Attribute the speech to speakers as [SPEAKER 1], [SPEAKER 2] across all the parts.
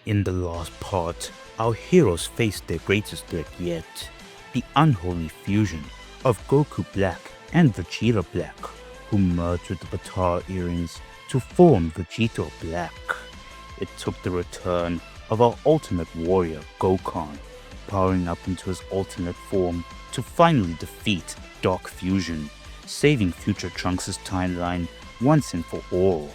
[SPEAKER 1] In the last part, our heroes faced their greatest threat yet, the unholy fusion of Goku Black and Vegeta Black, who merged with the potara earrings to form Vegito Black. It took the return of our ultimate warrior Gokhan, powering up into his alternate form to finally defeat Dark Fusion, saving future Trunks' timeline once and for all.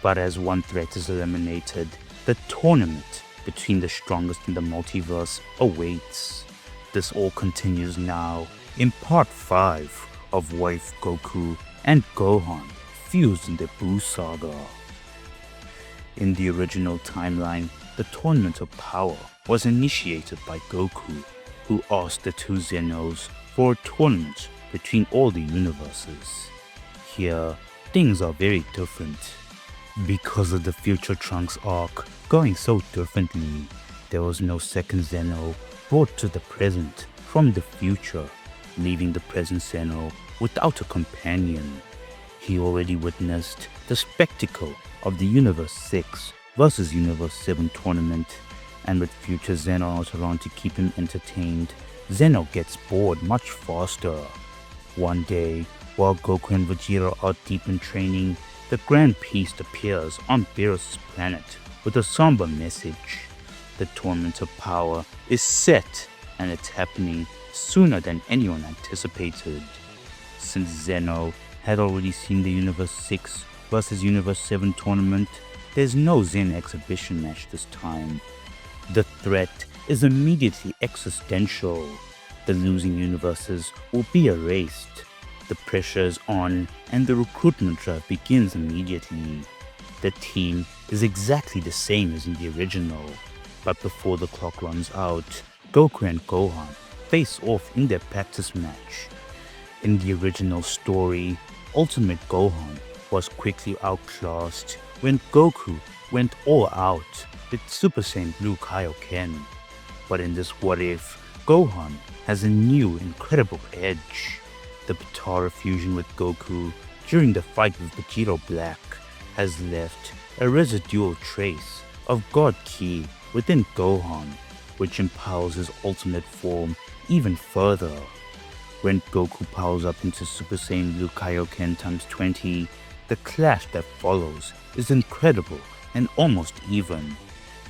[SPEAKER 1] But as one threat is eliminated, the tournament between the strongest in the multiverse awaits. This all continues now in part 5 of Wife Goku and Gohan Fused in the Buu Saga. In the original timeline, the Tournament of Power was initiated by Goku, who asked the two Zenos for a tournament between all the universes. Here, things are very different. Because of the future Trunks arc going so differently, there was no second Zeno brought to the present from the future, leaving the present Zeno without a companion. He already witnessed the spectacle of the Universe 6 versus Universe 7 tournament, and with future Zeno not around to keep him entertained, Zeno gets bored much faster. One day, while Goku and Vegeta are deep in training, the Grand Beast appears on Beerus' planet with a somber message. The Tournament of Power is set, and it's happening sooner than anyone anticipated. Since Zeno had already seen the Universe 6 versus Universe 7 tournament, there's no Zen exhibition match this time. The threat is immediately existential. The losing universes will be erased. The pressure is on and the recruitment drive begins immediately. The team is exactly the same as in the original, but before the clock runs out, Goku and Gohan face off in their practice match. In the original story, Ultimate Gohan was quickly outclassed when Goku went all out with Super Saiyan Blue Kaioken. But in this what if, Gohan has a new incredible edge. The potara fusion with Goku during the fight with Vegito Black has left a residual trace of God Ki within Gohan, which empowers his ultimate form even further. When Goku powers up into Super Saiyan Blue Kaioken times 20, the clash that follows is incredible and almost even.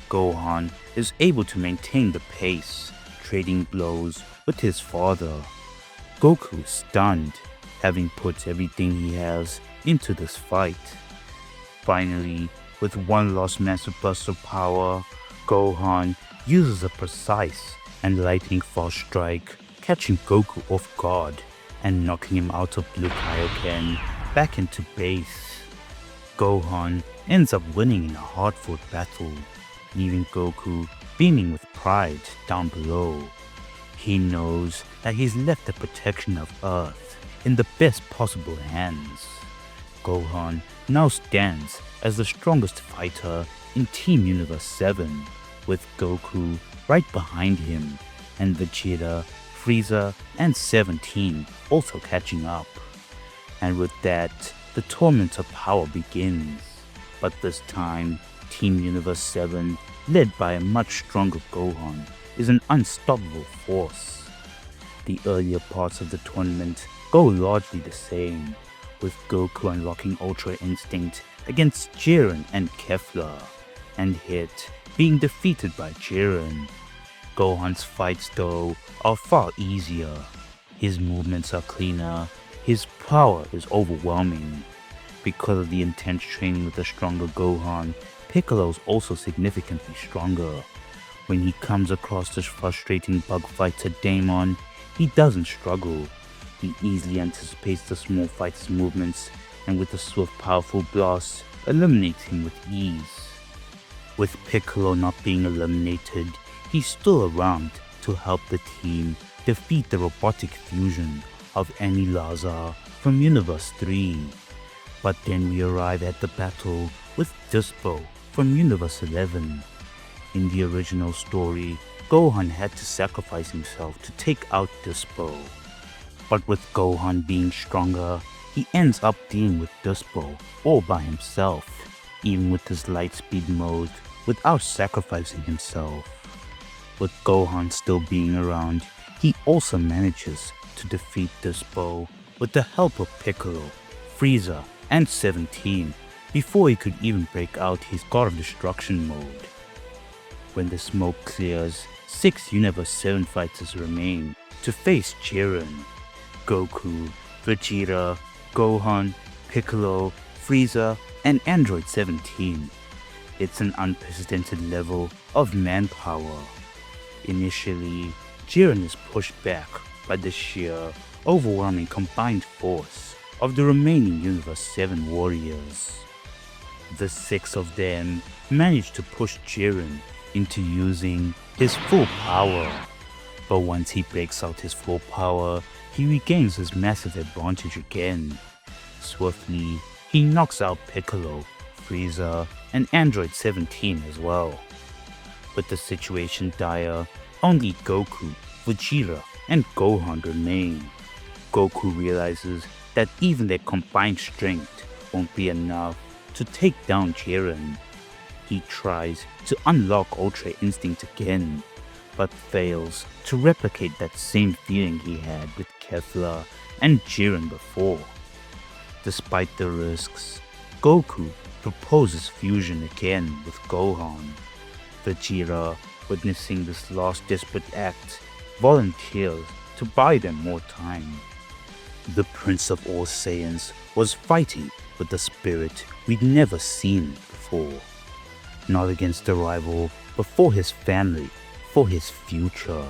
[SPEAKER 1] Gohan is able to maintain the pace, trading blows with his father. Goku is stunned, having put everything he has into this fight. Finally, with one last massive burst of power, Gohan uses a precise and lightning fast strike, catching Goku off guard and knocking him out of Blue Kaioken back into base. Gohan ends up winning in a hard-fought battle, leaving Goku beaming with pride down below. He knows that he's left the protection of Earth in the best possible hands. Gohan now stands as the strongest fighter in Team Universe 7, with Goku right behind him, and Vegeta, Frieza, and 17 also catching up. And with that, the Tournament of Power begins. But this time, Team Universe 7, led by a much stronger Gohan, is an unstoppable force. The earlier parts of the tournament go largely the same, with Goku unlocking Ultra Instinct against Jiren and Kefla, and Hit being defeated by Jiren. Gohan's fights though are far easier. His movements are cleaner, his power is overwhelming. Because of the intense training with a stronger Gohan, Piccolo's also significantly stronger. When he comes across this frustrating bug fighter Daemon, he doesn't struggle. He easily anticipates the small fighter's movements, and with a swift powerful blast, eliminates him with ease. With Piccolo not being eliminated, he's still around to help the team defeat the robotic fusion of Annie Lazar from Universe 3. But then we arrive at the battle with Dispo from Universe 11. In the original story, Gohan had to sacrifice himself to take out Dispo. But with Gohan being stronger, he ends up dealing with Dispo all by himself. Even with his light speed mode, without sacrificing himself. With Gohan still being around, he also manages to defeat this foe with the help of Piccolo, Frieza, and 17 before he could even break out his God of Destruction mode. When the smoke clears, 6 Universe 7 fighters remain to face Jiren, Goku, Vegeta, Gohan, Piccolo, Frieza, and Android 17. It's an unprecedented level of manpower. Initially, Jiren is pushed back by the sheer, overwhelming combined force of the remaining Universe 7 warriors. The 6 of them manage to push Jiren into using his full power, but once he breaks out his full power, he regains his massive advantage again. Swiftly, he knocks out Piccolo, Frieza, and Android 17 as well. With the situation dire, only Goku, Vegeta, and Gohan remain. Goku realizes that even their combined strength won't be enough to take down Jiren. He tries to unlock Ultra Instinct again, but fails to replicate that same feeling he had with Kefla and Jiren before. Despite the risks, Goku proposes fusion again with Gohan. Vegeta, witnessing this last desperate act, volunteers to buy them more time. The Prince of All Saiyans was fighting with a spirit we'd never seen before. Not against a rival, but for his family, for his future.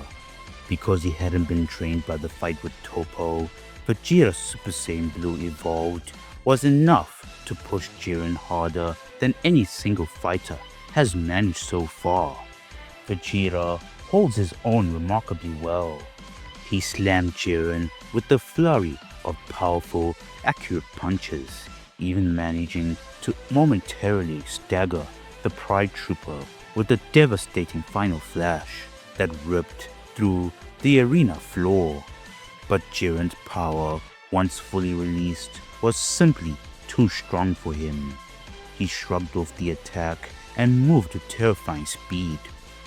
[SPEAKER 1] Because he hadn't been trained by the fight with Toppo, Vegeta's Super Saiyan Blue evolved was enough to push Jiren harder than any single fighter has managed so far. Vegeta holds his own remarkably well. He slammed Jiren with the flurry of powerful, accurate punches, even managing to momentarily stagger the Pride Trooper with a devastating final flash that ripped through the arena floor. But Jiren's power, once fully released, was simply too strong for him. He shrugged off the attack and moved with terrifying speed,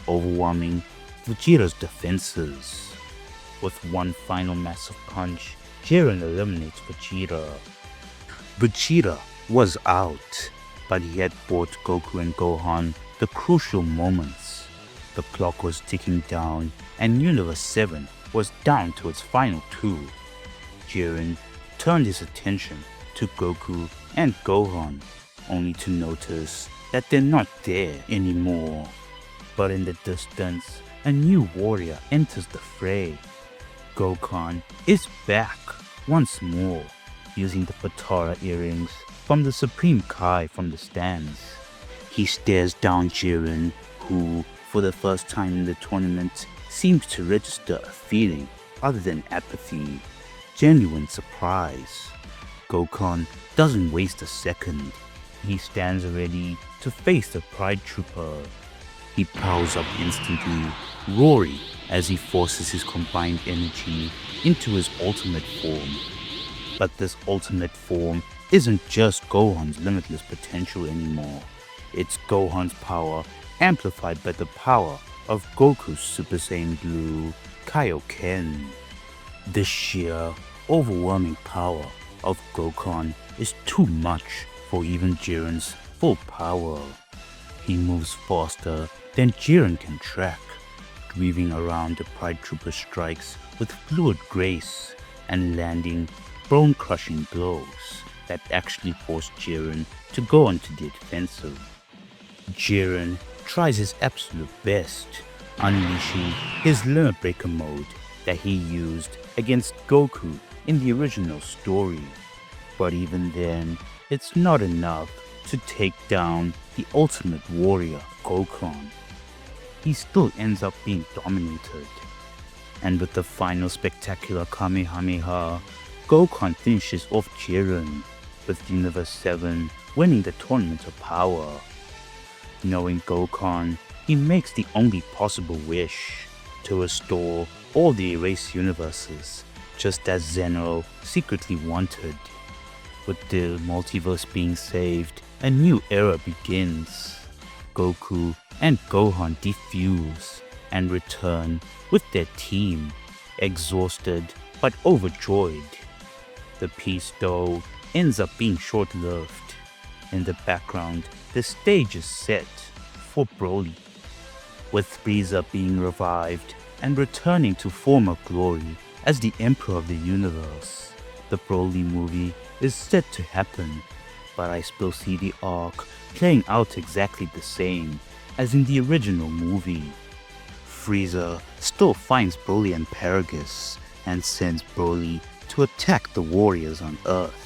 [SPEAKER 1] overwhelming Vegeta's defenses. With one final massive punch, Jiren eliminates Vegeta. Vegeta was out, but he had bought Goku and Gohan the crucial moments. The clock was ticking down and Universe 7 was down to its final 2. Jiren turned his attention to Goku and Gohan, only to notice that they're not there anymore. But in the distance, a new warrior enters the fray. Gokhan is back once more, using the potara earrings from the Supreme Kai from the stands. He stares down Jiren, who, for the first time in the tournament, seems to register a feeling other than apathy, genuine surprise. Gokhan doesn't waste a second. He stands ready to face the Pride Trooper. He powers up instantly, roaring as he forces his combined energy into his ultimate form. But this ultimate form isn't just Gohan's limitless potential anymore. It's Gohan's power amplified by the power of Goku's Super Saiyan Blue Kaioken. The sheer, overwhelming power of Gokhan is too much for even Jiren's full power. He moves faster than Jiren can track, weaving around the Pride Trooper strikes with fluid grace and landing bone-crushing blows that actually force Jiren to go onto the defensive. Jiren tries his absolute best, unleashing his Limit Breaker mode that he used against Goku in the original story. But even then, it's not enough to take down the ultimate warrior, Gokhan. He still ends up being dominated. And with the final spectacular Kamehameha, Gokhan finishes off Jiren, with Universe 7 winning the Tournament of Power. Knowing Gokhan, he makes the only possible wish, to restore all the erased universes, just as Zeno secretly wanted. With the multiverse being saved, a new era begins. Goku and Gohan defuse and return with their team, exhausted but overjoyed. The peace, though, ends up being short-lived. In the background, the stage is set for Broly, with Frieza being revived and returning to former glory as the Emperor of the Universe. The Broly movie is set to happen, but I still see the arc playing out exactly the same as in the original movie. Frieza still finds Broly and Paragus and sends Broly to attack the warriors on Earth.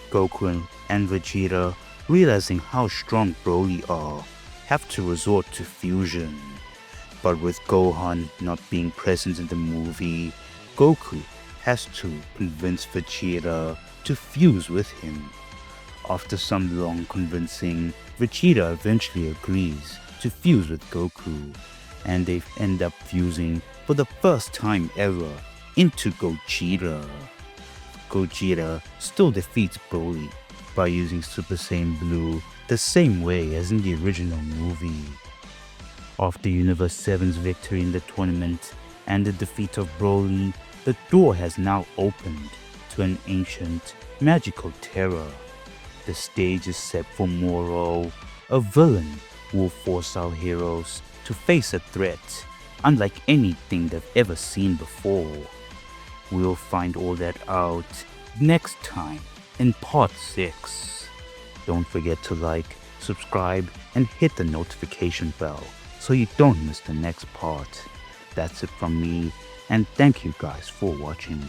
[SPEAKER 1] Goku and Vegeta, realizing how strong Broly are, have to resort to fusion. But with Gohan not being present in the movie, Goku has to convince Vegeta to fuse with him. After some long convincing, Vegeta eventually agrees to fuse with Goku, and they end up fusing for the first time ever into Gogeta. Gogeta still defeats Broly by using Super Saiyan Blue the same way as in the original movie. After Universe 7's victory in the tournament and the defeat of Broly, the door has now opened to an ancient, magical terror. The stage is set for Moro, a villain who will force our heroes to face a threat unlike anything they've ever seen before. We'll find all that out next time in part 6. Don't forget to like, subscribe, and hit the notification bell so you don't miss the next part. That's it from me, and thank you guys for watching.